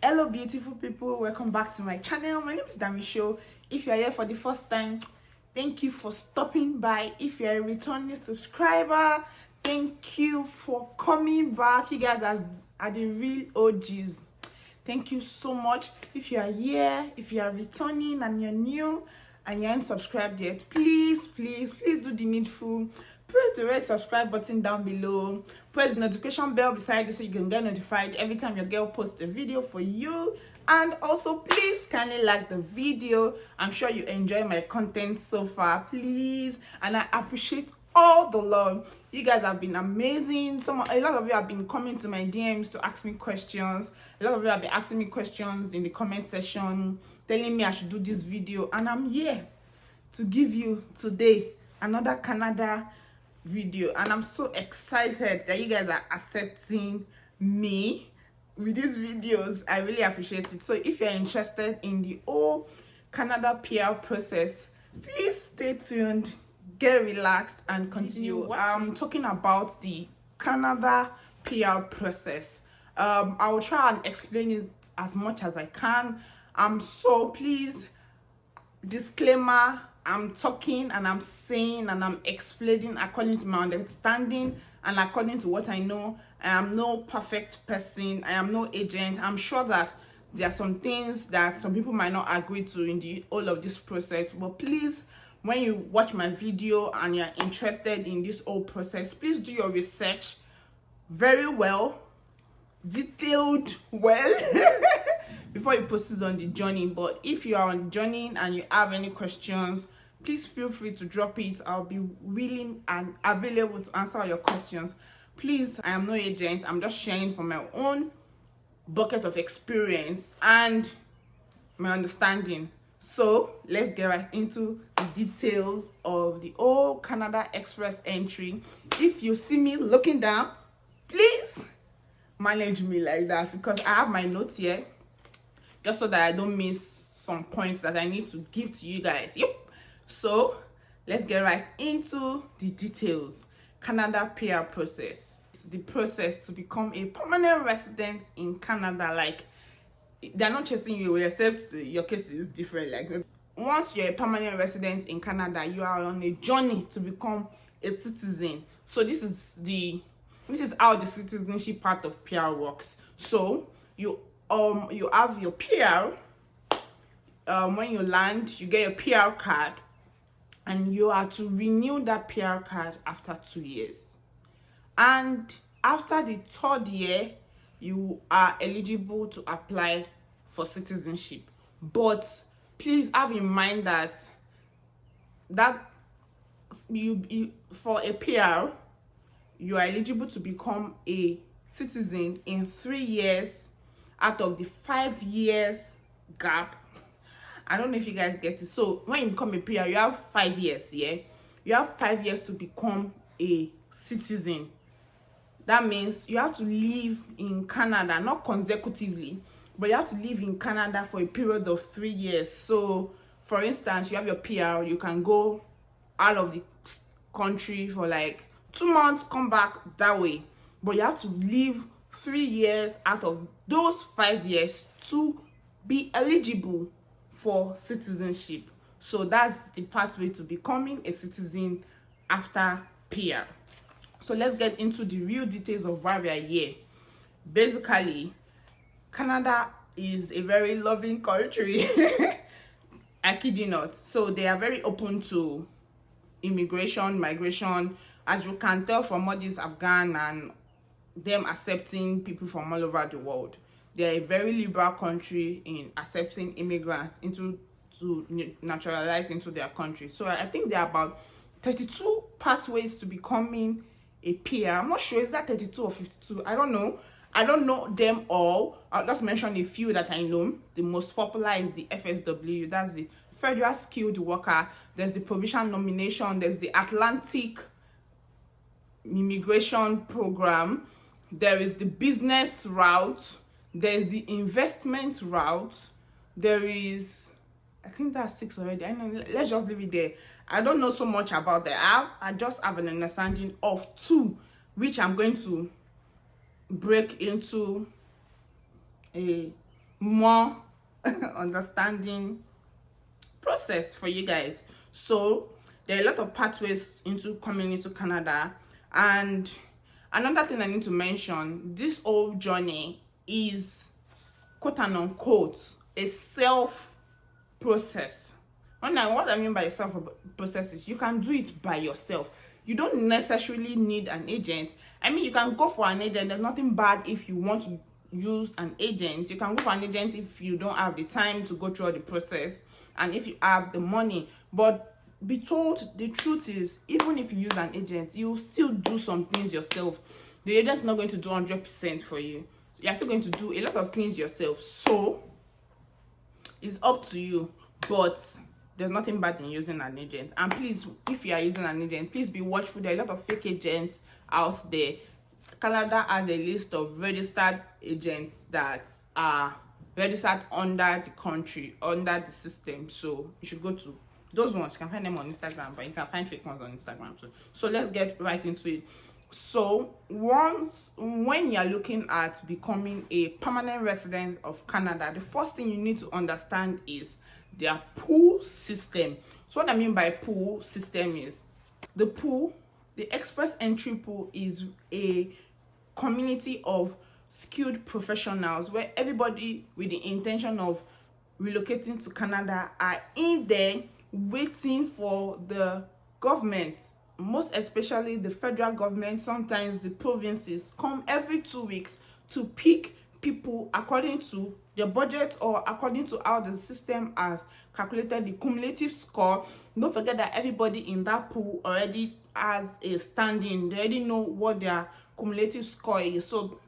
Hello beautiful people, welcome back to my channel. My name is Damisho. If you are here for the first time, thank you for stopping by. If you are a returning subscriber, thank you for coming back. You guys are the real OGs. Thank you so much. If you are here, if you are returning and you're new and you aren't subscribed yet, please do the needful. Press the red subscribe button down below. Press the notification bell beside you so you can get notified every time your girl posts a video for you. And also, please kindly like the video. I'm sure you enjoy my content so far, please. And I appreciate all the love. You guys have been amazing. A lot of you have been coming to my DMs to ask me questions. A lot of you have been asking me questions in the comment section, telling me I should do this video. And I'm here to give you today another Canada video, and I'm so excited that you guys are accepting me with these videos. I really appreciate it. So if you're interested in the whole Canada PR process, please stay tuned, get relaxed, and continue. I'm talking about the Canada PR process. I will try and explain it as much as I can. So please, disclaimer, I'm talking and I'm saying and I'm explaining according to my understanding and according to what I know. I am no perfect person. I am no agent. I'm sure that there are some things that some people might not agree to in the whole of this process. But please, when you watch my video and you're interested in this whole process, please do your research very well, detailed well, before you proceed on the journey. But if you are on the journey and you have any questions, please feel free to drop it. I'll be willing and available to answer your questions. Please, I am no agent. I'm just sharing from my own bucket of experience and my understanding. So let's get right into the details of the whole Canada Express entry. If you see me looking down, please manage me like that, because I have my notes here just so that I don't miss some points that I need to give to you guys. Yep. So let's get right into the details. Canada PR process. It's the process to become a permanent resident in Canada. Like, they're not chasing you away, except your case is different. Like, once you're a permanent resident in Canada, you are on a journey to become a citizen. So this is how the citizenship part of PR works. So you have your PR. When you land, you get your PR card, and you are to renew that PR card after 2 years. And after the third year, you are eligible to apply for citizenship. But please have in mind that you for a PR, you are eligible to become a citizen in 3 years out of the 5 years gap. I don't know if you guys get it. So when you become a PR, you have 5 years, yeah? You have 5 years to become a citizen. That means you have to live in Canada, not consecutively, but you have to live in Canada for a period of 3 years. So, for instance, you have your PR, you can go out of the country for like 2 months, come back that way. But you have to live 3 years out of those 5 years to be eligible for citizenship. So that's the pathway to becoming a citizen after PR. So let's get into the real details of why we are here. Basically, Canada is a very loving country. I kid you not. So they are very open to immigration, migration, as you can tell from all these Afghan and them accepting people from all over the world. They are a very liberal country in accepting immigrants to naturalize into their country. So I think there are about 32 pathways to becoming a PR. I'm not sure, is that 32 or 52? I don't know. I don't know them all. I'll just mention a few that I know. The most popular is the FSW. That's the Federal Skilled Worker. There's the Provincial Nomination. There's the Atlantic Immigration Program. There is the Business Route. There's the Investment Route. There is, I think that's 6 already. I know, let's just leave it there. I don't know so much about that. I just have an understanding of 2, which I'm going to break into a more understanding process for you guys. So there are a lot of pathways into coming into Canada. And another thing I need to mention, this whole journey is quote and unquote a self process. What I mean by self process is you can do it by yourself. You don't necessarily need an agent. I mean, you can go for an agent. There's nothing bad if you want to use an agent. You can go for an agent if you don't have the time to go through all the process and if you have the money. But be told, the truth is, even if you use an agent, you still do some things yourself. The agent's not going to do 100% for you. You're still going to do a lot of things yourself. So it's up to you. But there's nothing bad in using an agent. And please, if you are using an agent, please be watchful. There are a lot of fake agents out there. Canada has a list of registered agents that are registered under the country, under the system. So you should go to those ones. You can find them on Instagram, but you can find fake ones on Instagram too. So let's get right into it. So when you're looking at becoming a permanent resident of Canada, the first thing you need to understand is their pool system. So what I mean by pool system is the pool, the express entry pool, is a community of skilled professionals where everybody with the intention of relocating to Canada are in there waiting for the government, most especially the federal government. Sometimes the provinces come every 2 weeks to pick people according to their budget or according to how the system has calculated the cumulative score. Don't forget that everybody in that pool already has a standing. They already know what their cumulative score is. So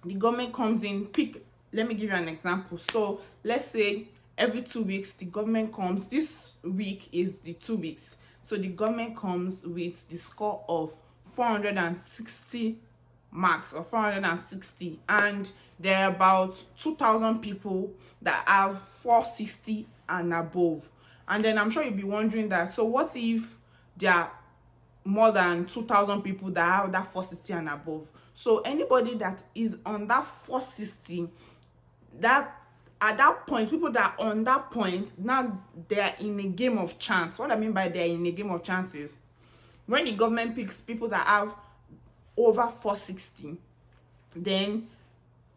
the government comes in, pick. Let me give you an example. So let's say every 2 weeks the government comes. This week is the 2 weeks. So the government comes with the score of 460 marks or 460, and there are about 2,000 people that have 460 and above. And then I'm sure you'll be wondering that, so what if there are more than 2,000 people that have that 460 and above? So anybody that is on that 460, that at that point, people that are on that point, now they're in a game of chance. What I mean by they're in a game of chances, when the government picks people that have over 460, then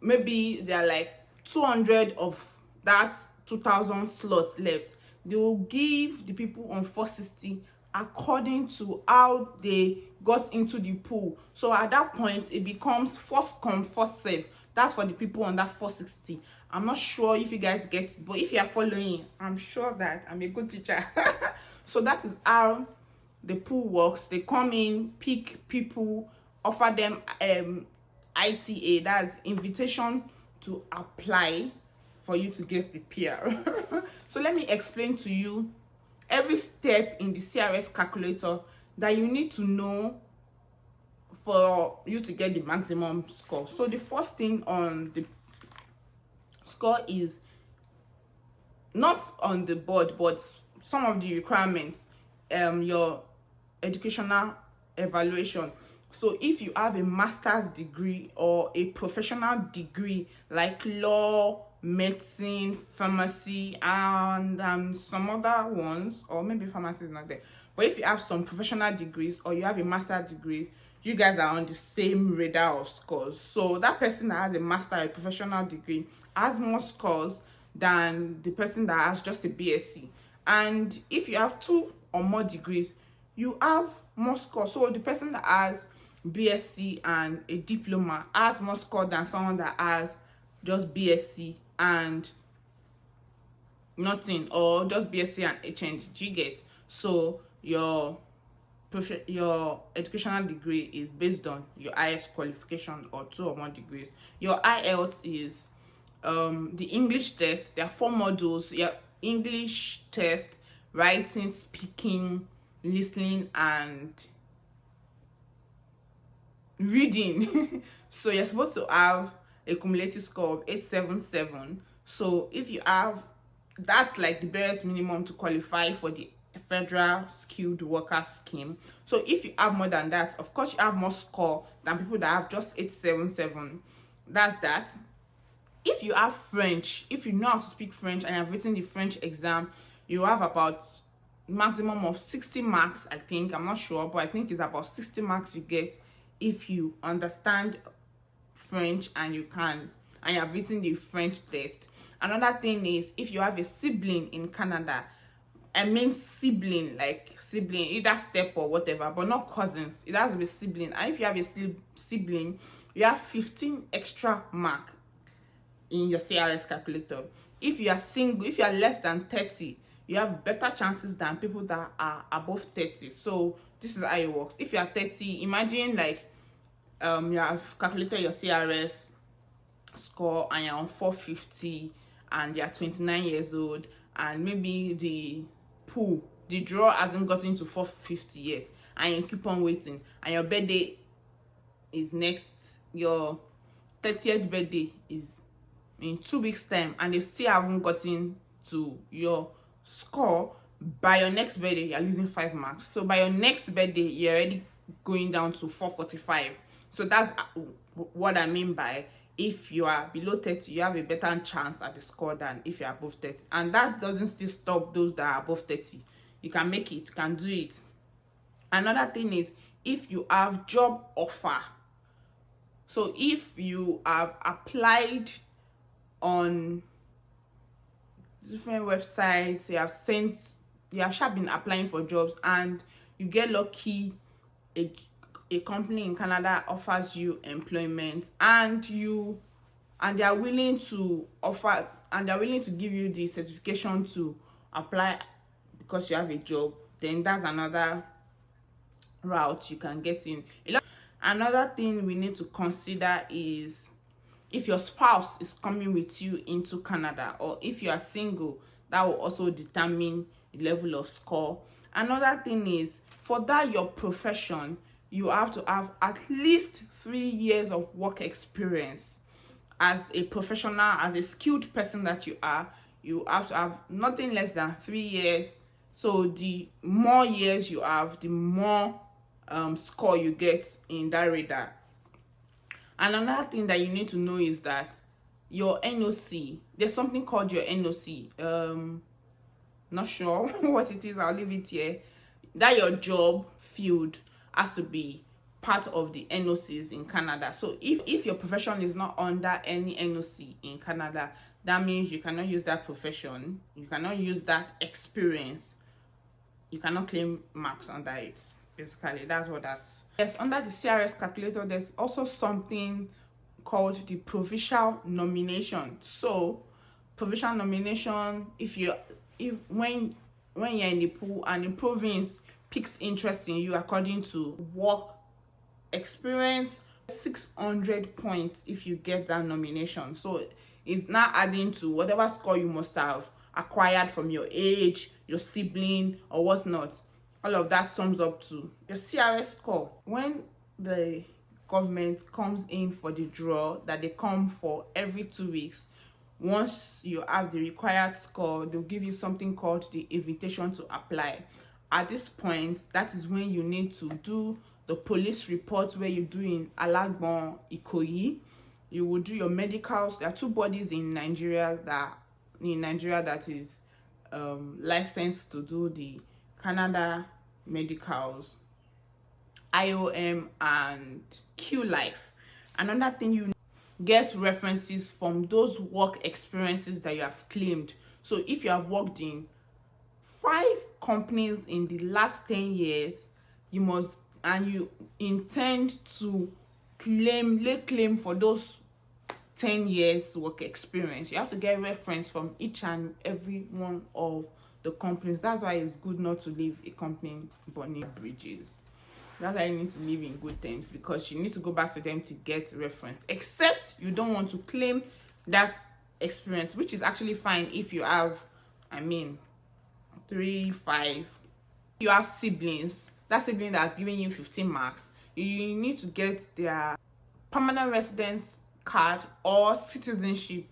maybe there are like 200 of that 2,000 slots left. They will give the people on 460 according to how they got into the pool. So at that point, it becomes first come, first serve. That's for the people on that 460. I'm not sure if you guys get it, but if you are following, I'm sure that I'm a good teacher. So that is how the pool works. They come in, pick people, offer them ITA, that's invitation to apply for you to get the PR. So let me explain to you every step in the CRS calculator that you need to know for you to get the maximum score. So the first thing on the score is not on the board, but some of the requirements, your educational evaluation. So if you have a master's degree or a professional degree like law, medicine, pharmacy, and some other ones, or maybe pharmacy is not there, but if you have some professional degrees or you have a master's degree, you guys are on the same radar of scores. So that person that has a master or a professional degree has more scores than the person that has just a BSc. And if you have 2 or more degrees, you have more scores. So the person that has BSc and a diploma has more score than someone that has just BSc and nothing, or just BSc and HND. Do you get? So your educational degree is based on your highest qualification or 2 or more degrees. Your IELTS is the English test. There are 4 modules. Your English test, writing, speaking, listening, and reading. So you're supposed to have a cumulative score of 877. So if you have that, like the barest minimum to qualify for the federal skilled worker scheme. So if you have more than that, of course you have more score than people that have just 877. That's that. If you have French, if you know how to speak French and have written the French exam, you have about maximum of 60 marks, I think. I'm not sure, but I think it's about 60 marks you get if you understand French and you have written the French test. Another thing is, if you have a sibling in Canada, I mean sibling, like sibling, either step or whatever, but not cousins. It has to be sibling. And if you have a sibling, you have 15 extra mark in your CRS calculator. If you are single, if you are less than 30, you have better chances than people that are above 30. So this is how it works. If you are 30, imagine like you have calculated your CRS score and you're on 450 and you're 29 years old, and maybe the draw hasn't gotten to 450 yet, and you keep on waiting, and your birthday is your 30th birthday is in 2 weeks time, and they still haven't gotten to your score. By your next birthday, you're losing 5 marks. So by your next birthday, you're already going down to 445. So that's what I mean by, if you are below 30, you have a better chance at the score than if you're above 30. And that doesn't still stop those that are above 30. You can make it, you can do it. Another thing is, if you have job offer. So if you have applied on different websites, you have been applying for jobs, and you get lucky, a company in Canada offers you employment, and they are willing to give you the certification to apply because you have a job, then that's another route you can get in. Another thing we need to consider is if your spouse is coming with you into Canada, or if you are single, that will also determine the level of score. Another thing is, for that your profession, you have to have at least 3 years of work experience. As a professional, as a skilled person that you have to have nothing less than 3 years. So the more years you have, the more score you get in that radar. And another thing that you need to know is that your NOC, there's something called your NOC. Not sure what it is, I'll leave it here. That your job field has to be part of the NOCs in Canada. So if your profession is not under any NOC in Canada, that means you cannot use that profession, you cannot use that experience, you cannot claim marks under it. Basically, that's what that's. Yes, under the CRS calculator, there's also something called the provincial nomination. So provincial nomination, when you're in the pool and the province picks interest in you according to work experience, 600 points if you get that nomination. So it's not adding to whatever score you must have acquired from your age, your sibling, or whatnot. All of that sums up to your CRS score. When the government comes in for the draw, that they come for every 2 weeks, once you have the required score, they'll give you something called the invitation to apply. At this point, that is when you need to do the police report, where you do in Alagbon, Ikoyi. You will do your medicals. There are 2 bodies in Nigeria that is licensed to do the Canada medicals, IOM and Q Life. Another thing, you get references from those work experiences that you have claimed. So if you have worked in 5 companies in the last 10 years, you intend to lay claim for those 10 years work experience, you have to get reference from each and every one of the companies. That's why it's good not to leave a company burning bridges. That's why you need to live in good terms, because you need to go back to them to get reference, except you don't want to claim that experience, which is actually fine if you have 3, 5. You have siblings, that sibling that's giving you 15 marks, you need to get their permanent residence card or citizenship,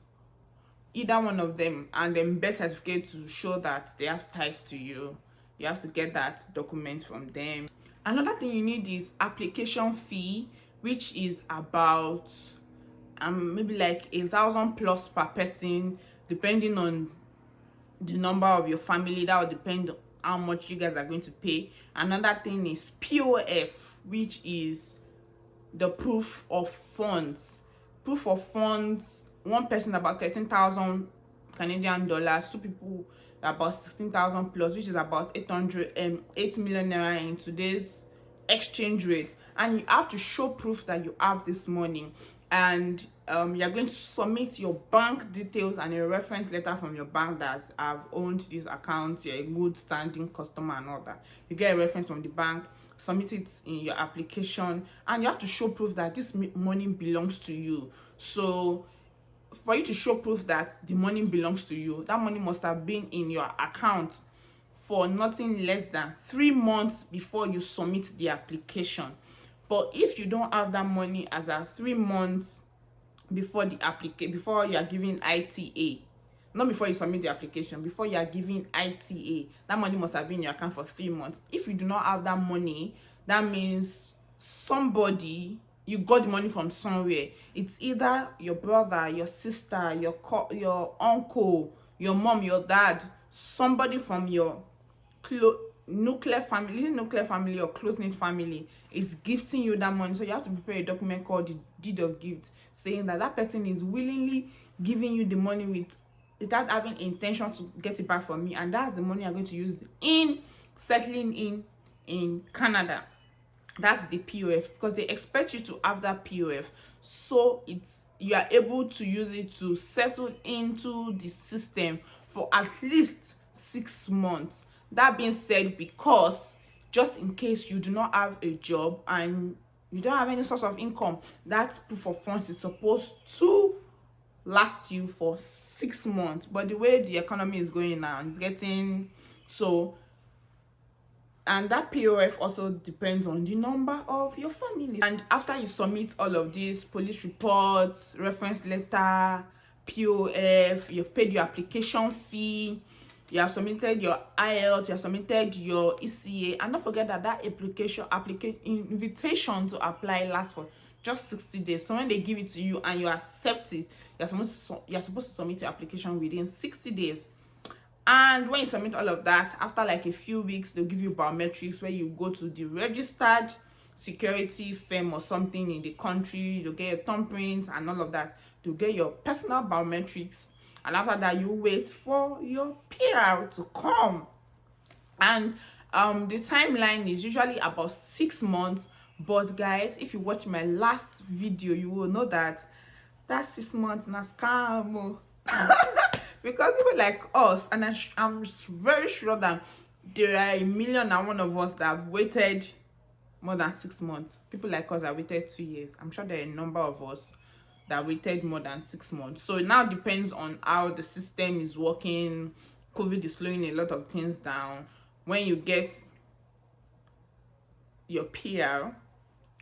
either one of them, and then birth certificate to show that they have ties to you. You have to get that document from them. Another thing you need is application fee, which is about maybe like 1,000 plus per person, depending on the number of your family. That will depend on how much you guys are going to pay. Another thing is POF, which is the proof of funds. Proof of funds, one person about 13,000 Canadian dollars, two people about 16,000 plus, which is about 8 million naira in today's exchange rate. And you have to show proof that you have this money, and you're going to submit your bank details and a reference letter from your bank that I've owned this account, you're a good standing customer and all that. You get a reference from the bank, submit it in your application, and you have to show proof that this money belongs to you. So for you to show proof that the money belongs to you, that money must have been in your account for nothing less than 3 months before you submit the application. But if you don't have that money as at 3 months before the before you are giving ITA, not before you submit the application, before you are giving ITA, that money must have been in your account for 3 months. If you do not have that money, that means somebody, you got the money from somewhere. It's either your brother, your sister, your uncle, your mom, your dad, somebody from your nuclear family or close-knit family is gifting you that money. So you have to prepare a document called the deed of gift, saying that that person is willingly giving you the money without having intention to get it back from me, and that's the money you're going to use in settling in Canada. That's the POF, because they expect you to have that POF, so you are able to use it to settle into the system for at least 6 months. That being said, because just in case you do not have a job and you don't have any source of income, that proof of funds is supposed to last you for 6 months. But the way the economy is going now, it's getting so. And that POF also depends on the number of your family. And after you submit all of these, police reports, reference letter, POF, you've paid your application fee, you have submitted your IELTS, you have submitted your ECA, and don't forget that application invitation to apply lasts for just 60 days. So when they give it to you and you accept it, you're supposed to submit your application within 60 days. And when you submit all of that, after like a few weeks, they'll give you biometrics, where you go to the registered security firm or something in the country. You'll get your thumbprint and all of that. You'll get your personal biometrics. And after that, you wait for your PR to come. And the timeline is usually about 6 months. But guys, if you watch my last video, you will know that 6 months na scam. Because people like us, and I'm very sure that there are 1,000,001 of us that have waited more than 6 months. People like us have waited 2 years. I'm sure there are a number of us that waited more than 6 months. So it now depends on how the system is working. COVID is slowing a lot of things down. When you get your PR,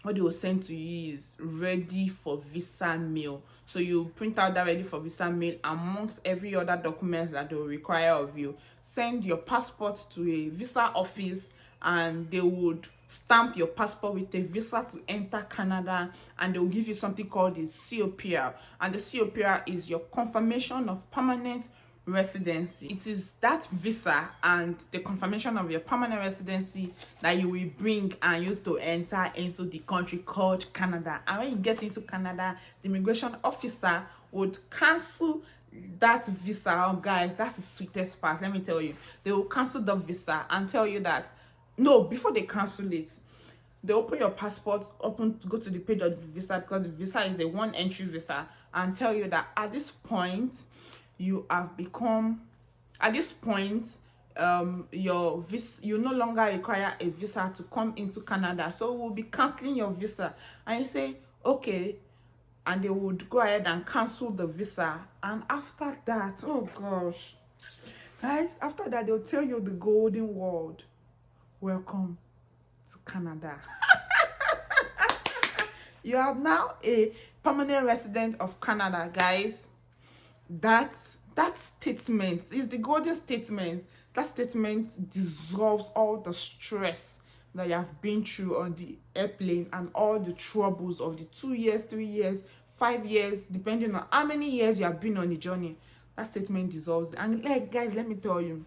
what they will send to you is ready for visa mail. So you print out that ready for visa mail amongst every other documents that they will require of you. Send your passport to a visa office, and they would stamp your passport with a visa to enter Canada, and they will give you something called the COPR. And the COPR is your confirmation of permanent residency. It is that visa and the confirmation of your permanent residency that you will bring and use to enter into the country called Canada. And when you get into Canada, the immigration officer would cancel that visa. Oh guys, that's the sweetest part. Let me tell you, they will cancel the visa and tell you that no, before they cancel it, they open your passport, go to the page of the visa, because the visa is a one entry visa, and tell you that at this point you have become, your visa, you no longer require a visa to come into Canada, so we'll be canceling your visa. And you say okay, and they would go ahead and cancel the visa. And after that, oh gosh guys, after that they'll tell you the golden word: welcome to Canada. You are now a permanent resident of Canada, guys. That statement is the golden statement. That statement dissolves all the stress that you have been through on the airplane and all the troubles of the 2 years, 3 years, 5 years, depending on how many years you have been on the journey, that statement dissolves. And like, guys, let me tell you,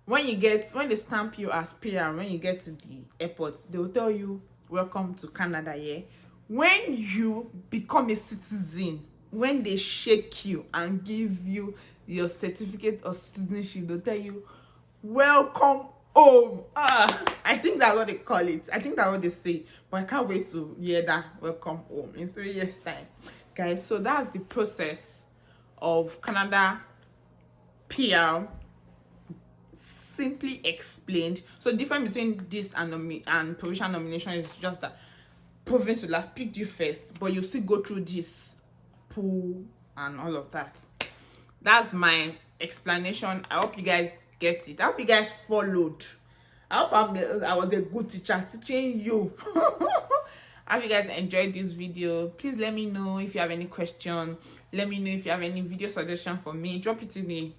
when they stamp you as PR, when you get to the airport, they will tell you, welcome to Canada. Yeah, when you become a citizen, when they shake you and give you your certificate of citizenship, they'll tell you, welcome home. I think that's what they call it. I think that's what they say. But I can't wait to hear that welcome home in 3 years' time, guys. So that's the process of Canada PR, simply explained. So the difference between this and provincial nomination is just that province will have picked you first, but you still go through this pool and all of that. That's my explanation. I hope you guys get it. I hope you guys followed. I hope I was a good teacher teaching you. I hope you guys enjoyed this video. Please let me know if you have any question. Let me know if you have any video suggestion for me. Drop it in the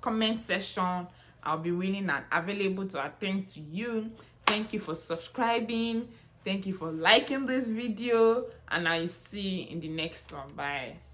comment section. I'll be willing and available to attend to you. Thank you for subscribing. Thank you for liking this video. And I'll see you in the next one. Bye.